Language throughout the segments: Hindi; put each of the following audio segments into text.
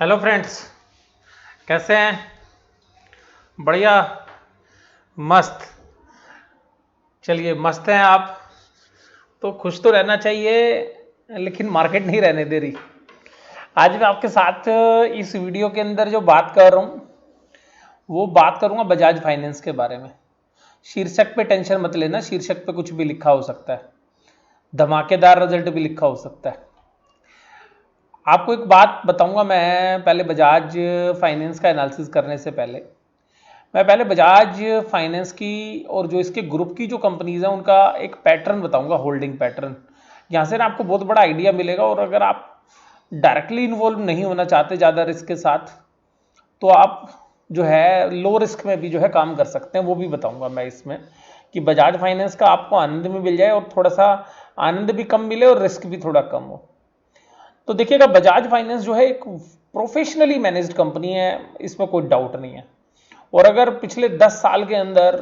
हेलो फ्रेंड्स, कैसे हैं? बढ़िया, मस्त। चलिए, मस्त हैं आप तो खुश तो रहना चाहिए, लेकिन मार्केट नहीं रहने दे रही। आज मैं आपके साथ इस वीडियो के अंदर जो बात कर रहा हूँ वो बात करूँगा बजाज फाइनेंस के बारे में। शीर्षक पे टेंशन मत लेना, शीर्षक पे कुछ भी लिखा हो सकता है, धमाकेदार रिजल्ट भी लिखा हो सकता है। आपको एक बात बताऊंगा, मैं पहले बजाज फाइनेंस का एनालिसिस करने से पहले मैं पहले बजाज फाइनेंस की और जो इसके ग्रुप की जो कंपनीज हैं उनका एक पैटर्न बताऊंगा, होल्डिंग पैटर्न। यहाँ से ना आपको बहुत बड़ा आइडिया मिलेगा, और अगर आप डायरेक्टली इन्वॉल्व नहीं होना चाहते ज़्यादा रिस्क के साथ, तो आप जो है लो रिस्क में भी जो है काम कर सकते हैं, वो भी बताऊंगा मैं इसमें, कि बजाज फाइनेंस का आपको आनंद भी मिल जाए और थोड़ा सा आनंद भी कम मिले और रिस्क भी थोड़ा कम हो। तो देखिएगा, बजाज फाइनेंस जो है एक प्रोफेशनली मैनेज्ड कंपनी है, इसमें कोई डाउट नहीं है। और अगर पिछले 10 साल के अंदर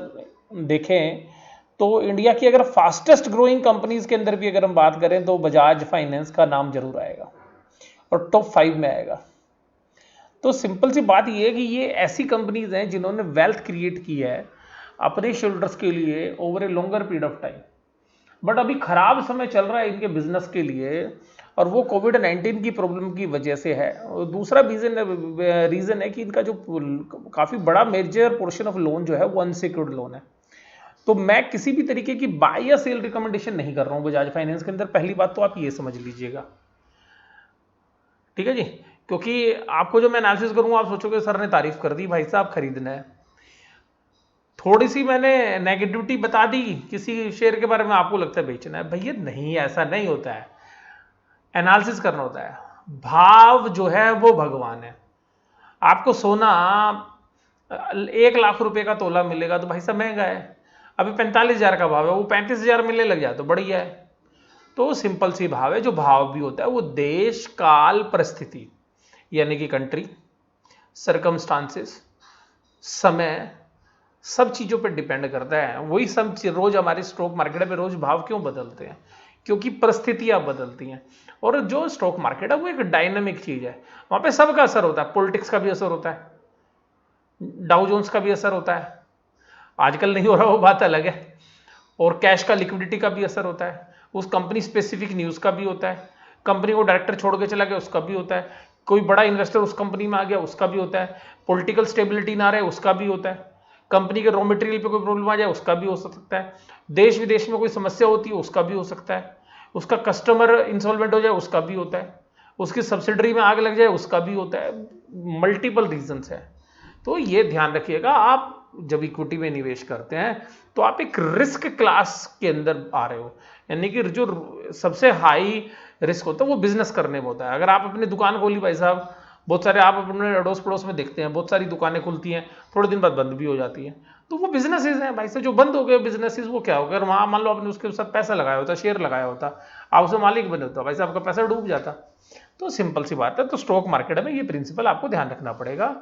देखें तो इंडिया की अगर फास्टेस्ट ग्रोइंग कंपनीज के अंदर भी अगर हम बात करें तो बजाज फाइनेंस का नाम जरूर आएगा और टॉप 5 में आएगा। तो सिंपल सी बात यह है कि ये ऐसी कंपनीज हैं जिन्होंने वेल्थ क्रिएट की है अपने शोल्डर्स के लिए over a longer period of time. But अभी खराब समय चल रहा है इनके बिजनेस के लिए, और वो कोविड-19 की प्रॉब्लम की वजह से है। और दूसरा रीजन है कि इनका जो काफी बड़ा मेजर पोर्शन ऑफ लोन जो है वो अनसिक्योर्ड लोन है। तो मैं किसी भी तरीके की बाय या सेल रिकमेंडेशन नहीं कर रहा हूं बजाज फाइनेंस के अंदर, पहली बात तो आप ये समझ लीजिएगा, ठीक है जी। क्योंकि आपको जो मैं एनालिसिस करूंगा आप सोचोगे सर ने तारीफ कर दी, भाई साहब खरीदना है। थोड़ी सी मैंने नेगेटिविटी बता दी किसी शेयर के बारे में, आपको लगता है बेचना है। भैया नहीं, ऐसा नहीं होता है। एनालिसिस करना होता है। भाव जो है वो भगवान है। आपको सोना 1 लाख रुपए का तोला मिलेगा तो भाई साहब महंगा है। अभी 45,000 का भाव है, वो 35,000 मिलने लग जाए तो बढ़िया है। तो सिंपल सी भाव है। जो भाव भी होता है वो देश काल परिस्थिति, यानी कि कंट्री, सरकमस्टांसेस, समय, सब चीज़ों पर डिपेंड करता है। वही सब रोज हमारे स्टॉक मार्केट में रोज भाव क्यों बदलते हैं? क्योंकि परिस्थितियां बदलती हैं। और जो स्टॉक मार्केट है वो एक डायनामिक चीज है, वहां पे सबका असर होता है। पॉलिटिक्स का भी असर होता है, डाउ जोन्स का भी असर होता है, आजकल नहीं हो रहा वो बात अलग है। और कैश का, लिक्विडिटी का भी असर होता है। उस कंपनी स्पेसिफिक न्यूज का भी होता है। कंपनी को डायरेक्टर छोड़ के चला गया उसका भी होता है। कोई बड़ा इन्वेस्टर उस कंपनी में आ गया उसका भी होता है। पॉलिटिकल स्टेबिलिटी ना रहे उसका भी होता है। कंपनी के रॉ मटेरियल पे कोई प्रॉब्लम आ जाए उसका भी हो सकता है। देश विदेश में कोई समस्या होती है उसका भी हो सकता है। उसका कस्टमर इंसॉल्वेंट हो जाए उसका भी होता है। उसकी सब्सिडरी में आग लग जाए उसका भी होता है। मल्टीपल रीजंस है। तो ये ध्यान रखिएगा, आप जब इक्विटी में निवेश करते हैं तो आप एक रिस्क क्लास के अंदर आ रहे हो, यानी कि जो सबसे हाई रिस्क होता है वो बिजनेस करने में होता है। अगर आप अपनी दुकान खोली भाई साहब, बहुत सारे आप अपने अड़ोस पड़ोस में देखते हैं, बहुत सारी दुकानें खुलती हैं, थोड़े दिन बाद बंद भी हो जाती हैं। तो वो बिजनेसेस हैं भाई साहब, जो बंद हो गए बिजनेसेस वो क्या हो गया? वहां मान लो आपने उसके साथ पैसा लगाया होता, शेयर लगाया होता, आप उसमें मालिक बने होता, भाई साहब आपका पैसा डूब जाता। तो सिंपल सी बात है। तो स्टॉक मार्केट में ये प्रिंसिपल आपको ध्यान रखना पड़ेगा।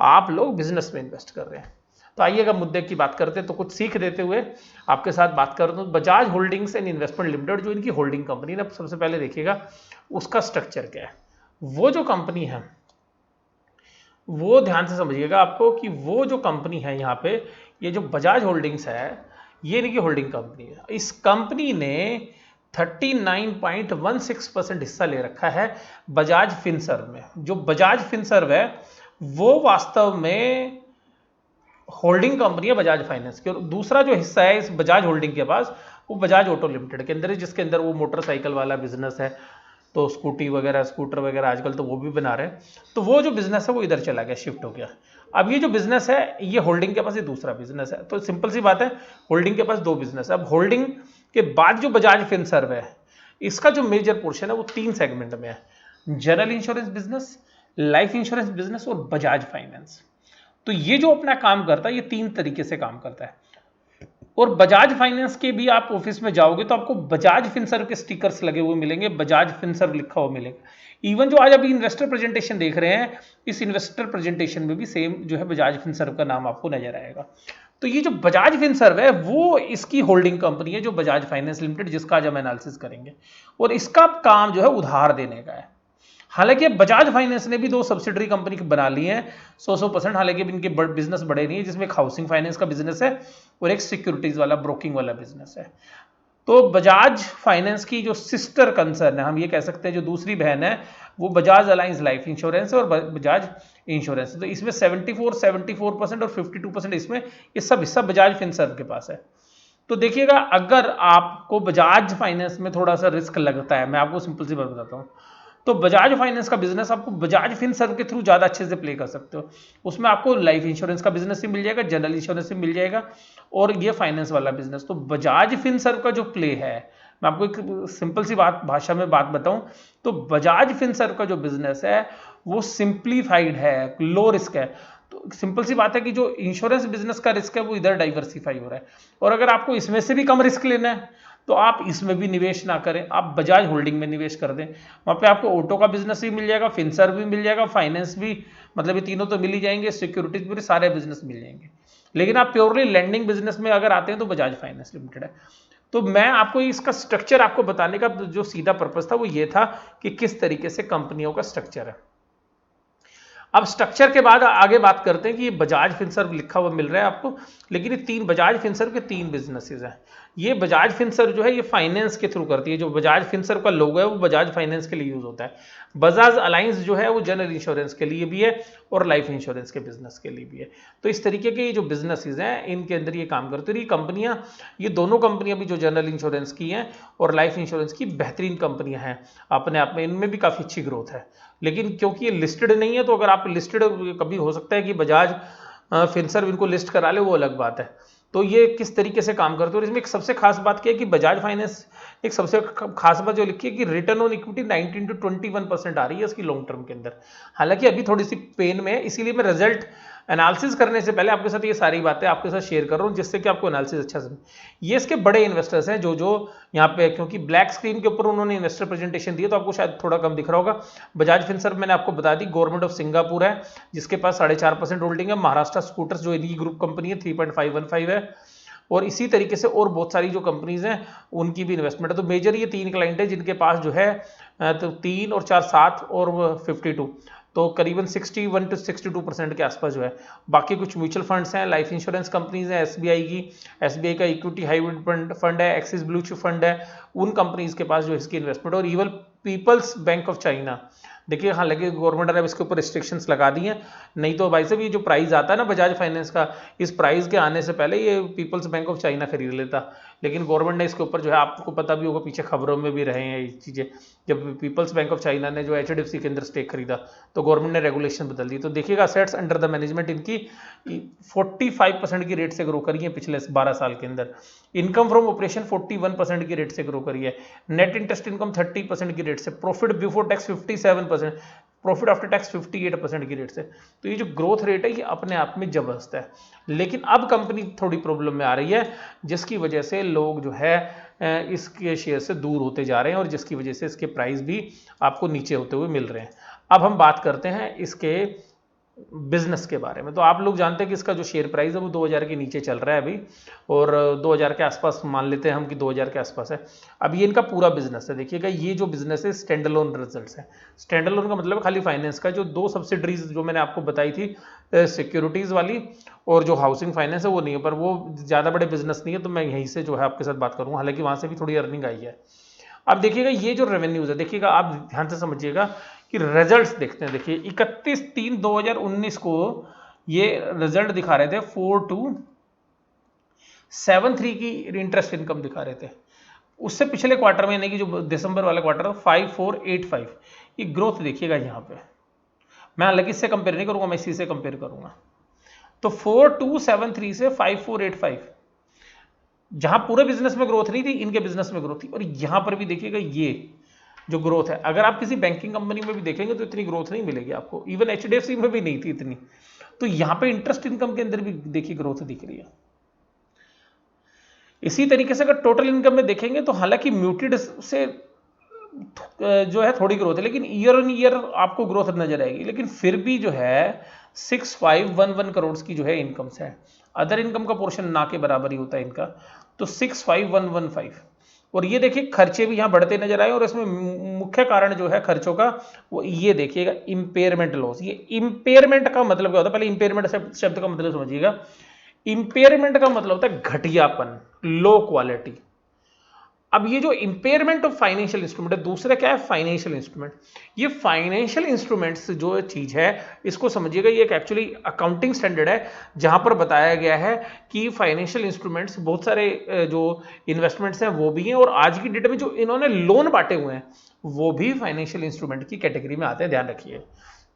आप लोग बिजनेस में इन्वेस्ट कर रहे हैं। तो आइएगा मुद्दे की बात करते हैं। तो कुछ सीख देते हुए आपके साथ बात कर दूं, Bajaj holdings and investment limited जो इनकी होल्डिंग कंपनी है, सबसे पहले देखिएगा उसका स्ट्रक्चर क्या है। वो जो कंपनी है वो ध्यान से समझिएगा आपको कि वो जो कंपनी है यहाँ पे, ये जो बजाज होल्डिंग्स है ये इनकी होल्डिंग कंपनी है। इस कंपनी ने 39.16% हिस्सा ले रखा है बजाज फिनसर्व में। जो बजाज फिनसर्व है वो वास्तव में होल्डिंग कंपनी है बजाज फाइनेंस की। और दूसरा जो हिस्सा है इस बजाज होल्डिंग के पास वो बजाज ऑटो लिमिटेड के अंदर है, जिसके अंदर वो मोटरसाइकिल वाला बिजनेस है। तो स्कूटी वगैरह, स्कूटर वगैरह आजकल तो वो भी बना रहे हैं। तो वो जो बिजनेस है वो इधर चला गया, शिफ्ट हो गया। अब ये जो बिजनेस है ये होल्डिंग के पास ये दूसरा बिजनेस है। तो सिंपल सी बात है, होल्डिंग के पास दो बिजनेस है। अब होल्डिंग के बाद जो बजाज फिनसर्व है इसका जो मेजर पोर्शन है वो 3 सेगमेंट में है: general insurance business, life insurance business और बजाज फाइनेंस। तो ये जो अपना काम करता है ये 3 तरीके से काम करता है। और बजाज फाइनेंस के भी आप ऑफिस में जाओगे तो आपको बजाज फिनसर्व के स्टिकर्स लगे हुए मिलेंगे, बजाज फिनसर्व लिखा हुआ मिलेगा। इवन जो आज अभी इन्वेस्टर प्रेजेंटेशन देख रहे हैं, इस इन्वेस्टर प्रेजेंटेशन में भी सेम जो है बजाज फिनसर्व का नाम आपको नजर आएगा। तो ये जो बजाज फिनसर्व है वो इसकी होल्डिंग कंपनी है, जो बजाज फाइनेंस लिमिटेड, जिसका आज हम एनालिसिस करेंगे। और इसका काम जो है उधार देने का है। हालांकि बजाज फाइनेंस ने भी 2 सब्सिडरी कंपनी बना ली हैं 100%, हालांकि इनके बिजनेस बड़े नहीं है, जिसमें एक हाउसिंग फाइनेंस का बिजनेस है और एक सिक्योरिटीज वाला ब्रोकिंग वाला बिजनेस है। तो बजाज फाइनेंस की जो सिस्टर कंसर्न है, हम ये कह सकते हैं जो दूसरी बहन है, वो बजाज अलायंस लाइफ इंश्योरेंस है और बजाज इंश्योरेंस। तो इसमें 74% और 52% इसमें ये सब हिस्सा बजाज फिनसर्व के पास है। तो देखिएगा, अगर आपको बजाज फाइनेंस में थोड़ा सा रिस्क लगता है, मैं आपको सिंपल सी बात बताता हूँ, तो बजाज फाइनेंस का बिजनेस आपको बजाज फिनसर्व के थ्रू ज्यादा अच्छे से प्ले कर सकते हो। उसमें आपको लाइफ इंश्योरेंस का बिजनेस भी मिल जाएगा, जनरल इंश्योरेंस भी मिल जाएगा और ये फाइनेंस वाला बिजनेस। तो बजाज फिनसर्व का जो प्ले है, मैं आपको एक सिंपल सी बात भाषा में बात बताऊं, तो बजाज फिनसर्व का जो बिजनेस है वो सिंप्लीफाइड है, लो रिस्क है। तो सिंपल सी बात है कि जो इंश्योरेंस बिजनेस का रिस्क है वो इधर डाइवर्सिफाई हो रहा है, और अगर आपको इसमें से भी कम रिस्क लेना है तो आप इसमें भी निवेश ना करें, आप बजाज होल्डिंग में निवेश कर दें। वहां पे आपको ऑटो का बिजनेस भी मिल जाएगा, फिनसर्व भी मिल जाएगा, फाइनेंस भी, मतलब ये तीनों तो मिल ही जाएंगे, सिक्योरिटीज भी, सारे बिजनेस मिल जाएंगे। लेकिन आप प्योरली लैंडिंग बिजनेस में अगर आते हैं तो बजाज फाइनेंस लिमिटेड है। तो मैं आपको इसका स्ट्रक्चर आपको बताने का जो सीधा पर्पस था वो ये था कि किस तरीके से कंपनियों का स्ट्रक्चर है। अब स्ट्रक्चर के बाद आगे बात करते हैं कि ये बजाज फिनसर्व लिखा हुआ मिल रहा है आपको, लेकिन ये 3 बजाज फिनसर्व के 3 बिजनेसेस हैं। ये बजाज फिनसर्व जो है ये फाइनेंस के थ्रू करती है, जो बजाज फिनसर्व का लोगो है वो बजाज फाइनेंस के लिए यूज होता है। बजाज अलायंस जो है वो जनरल इंश्योरेंस के लिए भी है और लाइफ इंश्योरेंस के बिजनेस के लिए भी है। तो इस तरीके के ये जो बिजनेसेस हैं इनके अंदर ये काम करती है। ये कंपनियां, ये दोनों कंपनियां भी जो जनरल इंश्योरेंस की हैं और लाइफ इंश्योरेंस की बेहतरीन कंपनियां हैं अपने आप में, इनमें भी काफ़ी अच्छी ग्रोथ है। लेकिन क्योंकि ये लिस्टेड नहीं है, तो अगर आप लिस्टेड, कभी हो सकता है कि बजाज फिनसर्व इनको लिस्ट करा ले, वो अलग बात है। तो ये किस तरीके से काम करते हैं, और इसमें एक सबसे खास बात क्या है कि बजाज फाइनेंस, एक सबसे खास बात जो लिखी है कि रिटर्न ऑन इक्विटी 19 to 21% आ रही है इसकी लॉन्ग टर्म के अंदर। हालांकि अभी थोड़ी सी पेन में है, इसीलिए मैं रिजल्ट एनालिसिस करने से पहले आपके साथ ये सारी बातें आपके साथ शेयर कर रहा हूँ, जिससे कि आपको एनालिसिस अच्छा समझ। ये इसके बड़े इन्वेस्टर्स हैं जो जो यहाँ पे, क्योंकि ब्लैक स्क्रीन के ऊपर उन्होंने इन्वेस्टर प्रेजेंटेशन दिया तो आपको शायद थोड़ा कम दिख रहा होगा। बजाज फिनसर्व मैंने आपको बता दी गवर्नमेंट ऑफ सिंगापुर है, जिसके पास 4.5% होल्डिंग है। महाराष्ट्र स्कूटर्स जो इनकी ग्रुप कंपनी है 3.515 है, और इसी तरीके से और बहुत सारी जो कंपनीज हैं उनकी भी इन्वेस्टमेंट है। तो मेजर ये 3 क्लाइंट है जिनके पास जो है तो 3 और 4 7 और 52, तो करीबन 61 to 62% के आसपास जो है। बाकी कुछ म्यूचुअल फंड्स हैं, लाइफ इंश्योरेंस कंपनीज हैं, एसबीआई का इक्विटी हाइब्रिड फंड है, एक्सिस ब्लू चिप फंड है, उन कंपनीज के पास जो इसकी इन्वेस्टमेंट। और even people's bank of China, देखिए हालांकि गवर्नमेंट ने इसके ऊपर रिस्ट्रिक्शंस लगा दी हैं, नहीं तो भाई साहब ये जो प्राइस आता है ना बजाज फाइनेंस का, इस प्राइस के आने से पहले ये पीपल्स बैंक ऑफ चाइना खरीद लेता। लेकिन गवर्नमेंट ने इसके ऊपर जो है, आपको पता भी होगा, पीछे खबरों में भी रहे हैं ये चीज़ें, जब पीपल्स बैंक ऑफ चाइना ने जो एचडीएफसी के अंदर स्टेक खरीदा तो गवर्नमेंट ने रेगुलेशन बदल दी। तो देखिएगा असेट्स अंडर द मैनेजमेंट इनकी 45% की रेट से ग्रो करी है पिछले 12 साल के अंदर। इनकम फ्रॉम ऑपरेशन 41% की रेट से ग्रो करी है। नेट इंटरेस्ट इनकम 30% की रेट से, profit before tax 57%, profit after tax 58% की रेट से। तो ये जो ग्रोथ रेट है ये अपने आप में जबरदस्त है। लेकिन अब कंपनी थोड़ी प्रॉब्लम में आ रही है, जिसकी वजह से लोग जो है इसके शेयर से दूर होते जा रहे हैं, और जिसकी वजह से इसके प्राइस भी आपको नीचे होते हुए मिल रहे हैं। अब हम बात करते हैं इसके बिजनेस के बारे में। तो आप लोग जानते हैं कि इसका जो शेयर प्राइस है वो 2000 के नीचे चल रहा है अभी, और 2000 के आसपास मान लेते हैं हम कि 2000 के आसपास है। अब ये इनका पूरा बिजनेस है, देखिएगा ये जो बिजनेस है स्टैंड अलोन रिजल्ट्स है। स्टैंड अलोन का मतलब खाली फाइनेंस का, जो 2 सब्सिडरीज जो मैंने आपको बताई थी सिक्योरिटीज वाली और जो हाउसिंग फाइनेंस है वो नहीं है, पर वो ज़्यादा बड़े बिजनेस नहीं है, तो मैं यहीं से जो है आपके साथ बात करूँगा, हालांकि वहाँ से भी थोड़ी अर्निंग आई है। अब देखिएगा ये जो रेवेन्यूज है, देखिएगा आप ध्यान से समझिएगा कि रिजल्ट्स देखते हैं। देखिए 31/3/2019 को ये रिजल्ट दिखा रहे थे 4273 की इंटरेस्ट इनकम दिखा रहे थे। उससे पिछले क्वार्टर में, यानी कि जो दिसंबर वाला क्वार्टर था 5485, ये ग्रोथ देखिएगा यहाँ पे। मैं हालांकि इससे कंपेयर नहीं करूंगा, मैं इसी से कंपेयर करूंगा। तो 4273 से 5485, जहां पूरे बिजनेस में ग्रोथ नहीं थी, इनके बिजनेस में ग्रोथ थी। और यहां पर भी देखिएगा ये जो ग्रोथ है, अगर आप किसी बैंकिंग कंपनी में भी देखेंगे तो इतनी ग्रोथ नहीं मिलेगी आपको, इवन एचडीएफसी में भी नहीं थी इतनी। तो यहां पे इंटरेस्ट इनकम के अंदर भी देखिए ग्रोथ दिख रही है। इसी तरीके से अगर टोटल इनकम में देखेंगे तो हालांकि म्यूटेड से जो है थोड़ी ग्रोथ है, लेकिन ईयर ऑन ईयर आपको ग्रोथ नजर आएगी। लेकिन फिर भी जो है 6511 करोड़ की जो है इनकम्स है, अदर इनकम का पोर्शन ना के बराबर ही होता है इनका, तो 65115, और ये देखिए खर्चे भी यहाँ बढ़ते नजर आए, और इसमें मुख्य कारण जो है खर्चों का वो ये देखिएगा इंपेयरमेंट लॉस। ये इंपेयरमेंट का मतलब क्या होता है, पहले इंपेयरमेंट शब्द का मतलब समझिएगा। इंपेयरमेंट का मतलब होता है घटियापन, लो क्वालिटी। अब ये जो इंपेयरमेंट ऑफ फाइनेंशियल इंस्ट्रूमेंट है, दूसरा क्या है, फाइनेंशियल इंस्ट्रूमेंट। ये फाइनेंशियल इंस्ट्रूमेंट्स जो चीज है, इसको समझिएगा, ये एक एक्चुअली अकाउंटिंग स्टैंडर्ड है जहां पर बताया गया है कि फाइनेंशियल इंस्ट्रूमेंट्स बहुत सारे जो इन्वेस्टमेंट्स हैं वो भी हैं, और आज की डेट में जो इन्होंने लोन बांटे हुए हैं वो भी फाइनेंशियल इंस्ट्रूमेंट की कैटेगरी में आते हैं, ध्यान रखिए।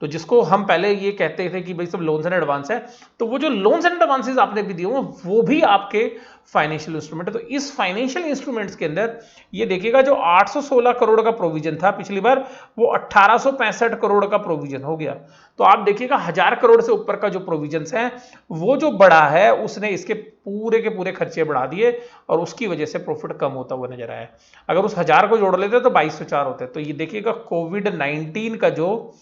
तो जिसको हम पहले ये कहते थे कि भाई सब लोन्स एंड एडवांस है, तो वो जो लोन्स एंड एडवांसेस आपने भी दिए हुए वो भी आपके फाइनेंशियल इंस्ट्रूमेंट है। तो इस फाइनेंशियल इंस्ट्रूमेंट्स के अंदर ये देखिएगा जो 816 करोड़ का प्रोविजन था पिछली बार, वो 1865 करोड़ का प्रोविजन हो गया। तो आप देखिएगा 1000 करोड़ से ऊपर का जो प्रोविजन है वो जो बढ़ा है उसने इसके पूरे के पूरे खर्चे बढ़ा दिए, और उसकी वजह से प्रॉफिट कम होता हुआ नजर आया। अगर उस 1000 को जोड़ लेते तो 2204 होते। तो ये देखिएगा कोविड-19 का जो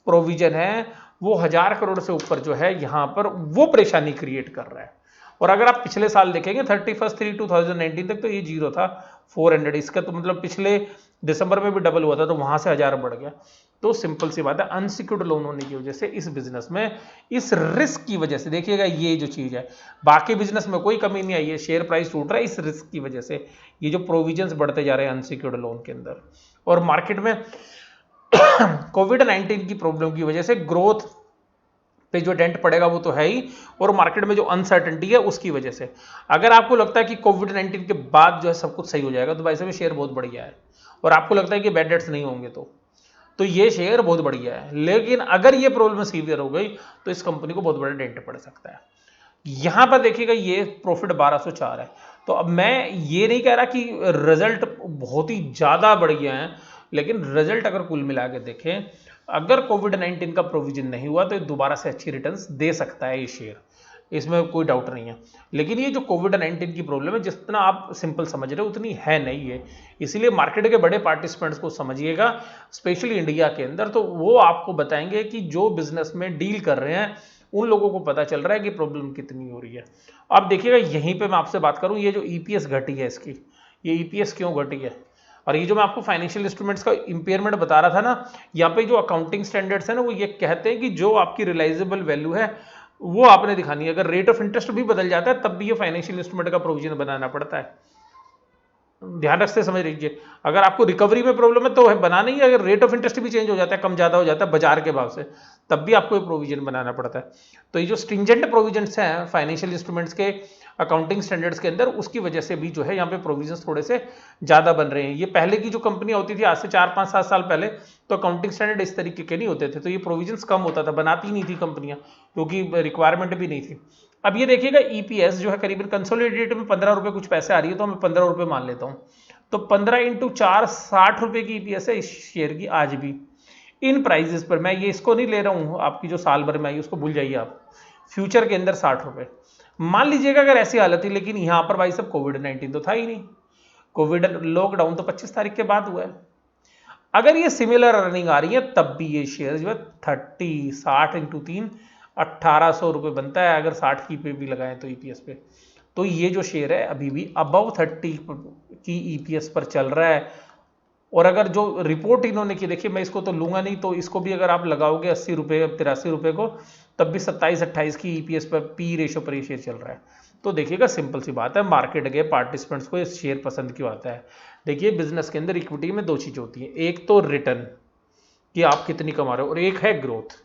प्रोविजन है वो 1000 करोड़ से ऊपर जो है यहां पर वो परेशानी क्रिएट कर रहा है। और अगर आप पिछले साल देखेंगे 31/3/2019 तक तो ये जीरो था, 400। इसका तो मतलब पिछले दिसंबर में भी डबल हुआ था, तो वहां से 1000 बढ़ गया। तो सिंपल सी बात है, अनसिक्योर्ड लोन होने की वजह से इस बिजनेस में इस रिस्क की वजह से देखिएगा ये जो चीज है, बाकी बिजनेस में कोई कमी नहीं आई है, शेयर प्राइस टूट रहा है इस रिस्क की वजह से, ये जो प्रोविजंस बढ़ते जा रहे हैं अनसिक्योर्ड लोन के अंदर। और मार्केट में कोविड-19 की प्रॉब्लम की वजह से ग्रोथ पे जो डेंट पड़ेगा वो तो है ही, और मार्केट में जो अनसर्टेनिटी है उसकी वजह से। अगर आपको लगता है कि कोविड-19 के बाद जो है सब कुछ सही हो जाएगा, तो भाई साहब शेयर बहुत बढ़िया है। और आपको लगता है कि बैड डेट्स नहीं होंगे, तो ये शेयर बहुत बढ़िया है। लेकिन अगर ये प्रॉब्लम सीवियर हो गई तो इस कंपनी को बहुत बड़ा डेंट पड़ सकता है। यहां पर देखिएगा ये प्रॉफिट 1204 है। तो अब मैं ये नहीं कह रहा कि रिजल्ट बहुत ही ज्यादा बढ़िया है, लेकिन रिजल्ट अगर कुल मिला के देखें, अगर कोविड-19 का प्रोविजन नहीं हुआ तो दोबारा से अच्छी रिटर्न्स दे सकता है ये शेयर, इसमें कोई डाउट नहीं है। लेकिन ये जो कोविड-19 की प्रॉब्लम है, जितना आप सिंपल समझ रहे हो उतनी है नहीं है। इसीलिए मार्केट के बड़े पार्टिसिपेंट्स को समझिएगा, स्पेशली इंडिया के अंदर, तो वो आपको बताएंगे कि जो बिजनेस में डील कर रहे हैं उन लोगों को पता चल रहा है कि प्रॉब्लम कितनी हो रही है। अब देखिएगा यहीं पे मैं आपसे बात करूं, ये जो ईपीएस घटी है इसकी, ये ईपीएस क्यों घटी है, और ये जो मैं आपको फाइनेंशियल इंस्ट्रूमेंट्स का इंपेयरमेंट बता रहा था ना, यहाँ पे जो अकाउंटिंग स्टैंडर्ड्स है ना वो ये कहते हैं कि जो आपकी रिलाइजेबल वैल्यू है वो आपने दिखानी है। अगर रेट ऑफ इंटरेस्ट भी बदल जाता है तब भी ये फाइनेंशियल इंस्ट्रूमेंट का प्रोविजन बनाना पड़ता है, ध्यान रख से समझ लीजिए। अगर आपको रिकवरी में प्रॉब्लम है तो बना नहीं है, अगर रेट ऑफ इंटरेस्ट भी चेंज हो जाता है, कम ज्यादा हो जाता है बाजार के भाव से, तब भी आपको प्रोविजन बनाना पड़ता है। तो ये जो स्ट्रिंजेंट प्रोविजंस हैं फाइनेंशियल इंस्ट्रूमेंट्स के अकाउंटिंग स्टैंडर्ड्स के अंदर, उसकी वजह से भी जो है यहाँ पे प्रोविजंस थोड़े से ज्यादा बन रहे हैं। ये पहले की जो कंपनियां होती थी आज से 4-5-7 साल पहले, तो अकाउंटिंग स्टैंडर्ड इस तरीके के नहीं होते थे, तो ये प्रोविजंस कम होता था, बनाती नहीं थी कंपनियां क्योंकि रिक्वायरमेंट भी नहीं थी। अब ये देखिएगा ईपीएस जो है करीबन कंसोलिडेटेड में 15 रुपए कुछ पैसे आ रही है, तो मैं 15 रुपए मान लेता हूँ। तो 15 इंटू 4 60 रुपए की ईपीएस है इस शेयर की आज भी इन प्राइजेस पर। मैं ये इसको नहीं ले रहा हूं आपकी जो साल भर में आई उसको भूल जाइए आप, फ्यूचर के अंदर 60 रुपए मान लीजिएगा अगर ऐसी हालत थी। लेकिन यहां पर भाई सब कोविड-19 तो था ही नहीं, कोविड लॉकडाउन तो 25 तारीख के बाद हुआ है। अगर ये सिमिलर अर्निंग आ रही है तब भी ये शेयर जो है 60 इंटू 3 1800 रुपए बनता है, अगर 60 की पे भी लगाएं तो ईपीएस पे। तो ये जो शेयर है अभी भी अबव 30 की ईपीएस पर चल रहा है। और अगर जो रिपोर्ट इन्होंने की, देखिए मैं इसको तो लूंगा नहीं, तो इसको भी अगर आप लगाओगे 80 रुपए 83 रुपए को, तब भी 27-28 की ईपीएस पर पी रेशो पर ये शेयर चल रहा है। तो देखिएगा सिंपल सी बात है, मार्केट के पार्टिसिपेंट्स को ये शेयर पसंद क्यों आता है। देखिए बिजनेस के अंदर इक्विटी में दो चीज होती है, एक तो रिटर्न कि आप कितनी कमा रहे हो, और एक है ग्रोथ।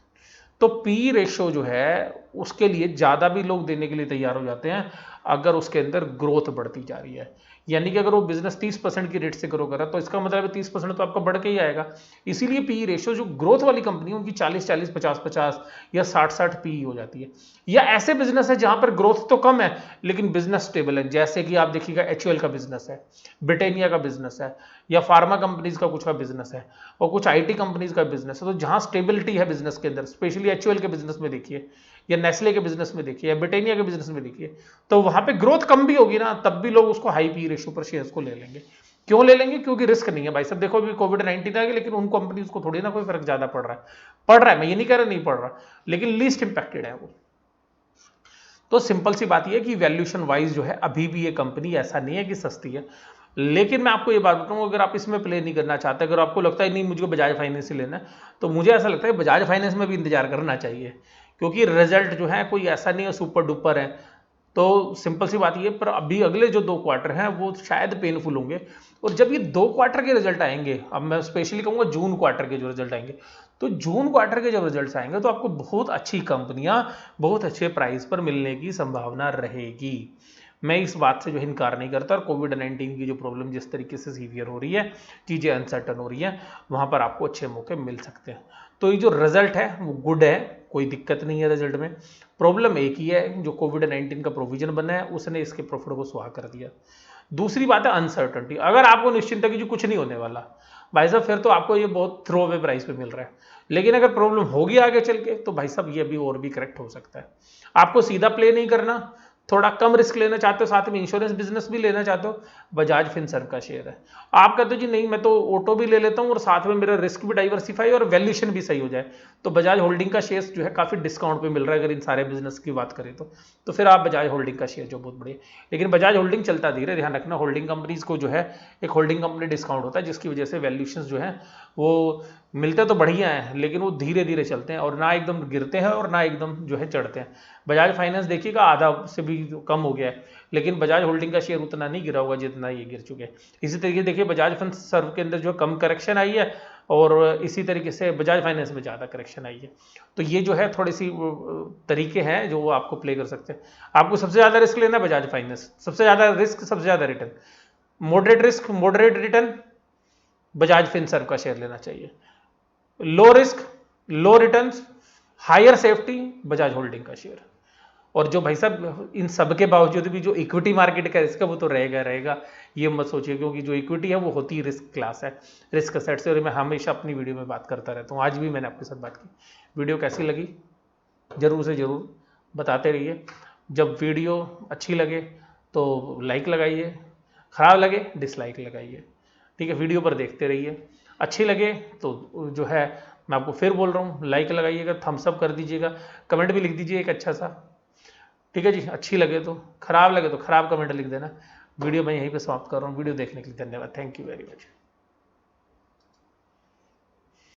तो पी रेशो जो है उसके लिए ज्यादा भी लोग देने के लिए तैयार हो जाते हैं अगर उसके अंदर ग्रोथ बढ़ती जा रही है। यानी कि अगर वो बिजनेस 30% की रेट से ग्रो कर रहा है तो इसका मतलब 30% तो आपका बढ़ के ही आएगा। इसीलिए पी रेशो जो ग्रोथ वाली कंपनी उनकी 40-40 50-50 या 60-60 पी हो जाती है। या ऐसे बिजनेस है जहां पर ग्रोथ तो कम है लेकिन बिजनेस स्टेबल है, जैसे कि आप देखिएगा एचयूएल का बिजनेस है, ब्रिटेनिया का बिजनेस है, या फार्मा कंपनीज का कुछ का बिजनेस है, और कुछ आईटी कंपनीज का बिजनेस है। तो जहां स्टेबिलिटी है बिजनेस के अंदर, स्पेशली एचयूएल के बिजनेस में देखिए, या नेस्ले के बिजनेस में देखिए, या ब्रिटेनिया के बिजनेस में देखिए, तो वहां पे ग्रोथ कम भी होगी ना तब भी लोग उसको हाई पी रेशियो पर शेयर्स को ले लेंगे। क्यों ले लेंगे? क्योंकि रिस्क नहीं है भाई सब। देखो अभी कोविड-19 आ गया लेकिन उन कंपनीज को थोड़ी ना कोई फर्क ज्यादा पड़ रहा है, मैं ये नहीं कह रहा नहीं पड़ रहा, लेकिन लीस्ट इंपैक्टेड है वो। तो सिंपल सी बात यह है कि वैल्यूएशन वाइज जो है अभी भी ये कंपनी ऐसा नहीं है कि सस्ती है, लेकिन मैं आपको ये बात बताऊं, अगर आप इसमें प्ले नहीं करना चाहते, अगर आपको लगता है नहीं मुझको बजाज फाइनेंस ही लेना है, तो मुझे ऐसा लगता है बजाज फाइनेंस में भी इंतजार करना चाहिए, क्योंकि रिजल्ट जो है कोई ऐसा नहीं है सुपर डुपर है। तो सिंपल सी बात ये, पर अभी अगले जो 2 क्वार्टर हैं वो शायद पेनफुल होंगे, और जब ये 2 क्वार्टर के रिजल्ट आएंगे, अब मैं स्पेशली कहूंगा जून क्वार्टर के जो रिजल्ट आएंगे, तो जून क्वार्टर के जब रिजल्ट आएंगे तो आपको बहुत अच्छी कंपनियां बहुत अच्छे प्राइस पर मिलने की संभावना रहेगी। मैं इस बात से जो इनकार नहीं करता, और कोविड-19 की जो प्रॉब्लम जिस तरीके से सीवियर हो रही है, चीज़ें अनसर्टन हो रही हैं, वहाँ पर आपको अच्छे मौके मिल सकते हैं। तो ये जो रिजल्ट है वो गुड है, कोई दिक्कत नहीं है रिजल्ट में। प्रॉब्लम एक ही है, जो कोविड-19 का प्रोविजन बना है उसने इसके प्रॉफिट को सुहा कर दिया। दूसरी बात है अनसर्टनिटी। अगर आपको निश्चिंत है कि जो कुछ नहीं होने वाला, भाई साहब फिर तो आपको ये बहुत थ्रो अवे प्राइस पे मिल रहा है। लेकिन अगर प्रॉब्लम होगी आगे चल के, तो भाई साहब ये अभी और भी करेक्ट हो सकता है। आपको सीधा प्ले नहीं करना, थोड़ा कम रिस्क लेना चाहते हो, साथ में इंश्योरेंस बिजनेस भी लेना चाहते हो, बजाज फिनसर्व का शेयर है। आप कहते हो जी नहीं मैं तो ऑटो भी ले लेता हूं और साथ में मेरा रिस्क भी डाइवर्सिफाई और वैल्यूएशन भी सही हो जाए, तो बजाज होल्डिंग का शेयर जो है काफी डिस्काउंट पे मिल रहा है अगर इन सारे बिजनेस की बात करें तो फिर आप बजाज होल्डिंग का शेयर जो बहुत बढ़िया। लेकिन बजाज होल्डिंग चलता धीरे, ध्यान रखना होल्डिंग कंपनीज को जो है एक होल्डिंग कंपनी डिस्काउंट होता है, जिसकी वजह से वैल्यूएशन जो है वो मिलते तो बढ़िया है, लेकिन वो धीरे धीरे चलते हैं और ना एकदम गिरते हैं और ना एकदम जो है चढ़ते हैं। बजाज फाइनेंस देखिएगा आधा से भी कम हो गया है, लेकिन बजाज होल्डिंग का शेयर उतना नहीं गिरा होगा जितना ये गिर चुके हैं। इसी तरीके देखिए बजाज फिनसर्व के अंदर जो कम करेक्शन आई है, और इसी तरीके से बजाज फाइनेंस में ज़्यादा करेक्शन आई है। तो ये जो है थोड़ी सी तरीके हैं जो वो आपको प्ले कर सकते हैं। आपको सबसे ज़्यादा रिस्क लेना है बजाज फाइनेंस, सबसे ज़्यादा रिस्क सबसे ज़्यादा return, moderate risk moderate return, Bajaj Finserv का शेयर लेना चाहिए। Low risk low return higher safety, Bajaj holding का शेयर। और जो भाई साहब इन सब के बावजूद भी जो इक्विटी मार्केट का रिस्क है वो तो रहेगा रहेगा, ये मत सोचिए, क्योंकि जो इक्विटी है वो होती है रिस्क क्लास है, रिस्क असेट से। और मैं हमेशा अपनी वीडियो में बात करता रहता हूँ, आज भी मैंने आपके साथ बात की। वीडियो कैसी लगी जरूर से जरूर बताते रहिए। जब वीडियो अच्छी लगे तो लाइक लगाइए, खराब लगे डिसलाइक लगाइए, ठीक है। वीडियो पर देखते रहिए, अच्छी लगे तो जो है मैं आपको फिर बोल रहा हूँ लाइक लगाइएगा, थम्स अप कर दीजिएगा, कमेंट भी लिख दीजिए एक अच्छा सा, ठीक है जी। अच्छी लगे तो, खराब लगे तो खराब कमेंट लिख देना। वीडियो मैं यहीं पे समाप्त कर रहा हूँ। वीडियो देखने के लिए धन्यवाद, थैंक यू वेरी मच।